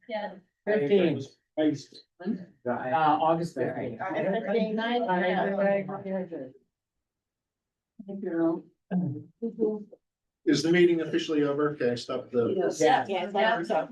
Yeah. 15th. August 15th. Is the meeting officially over? Can I stop the? Yes. Yeah. Yeah, so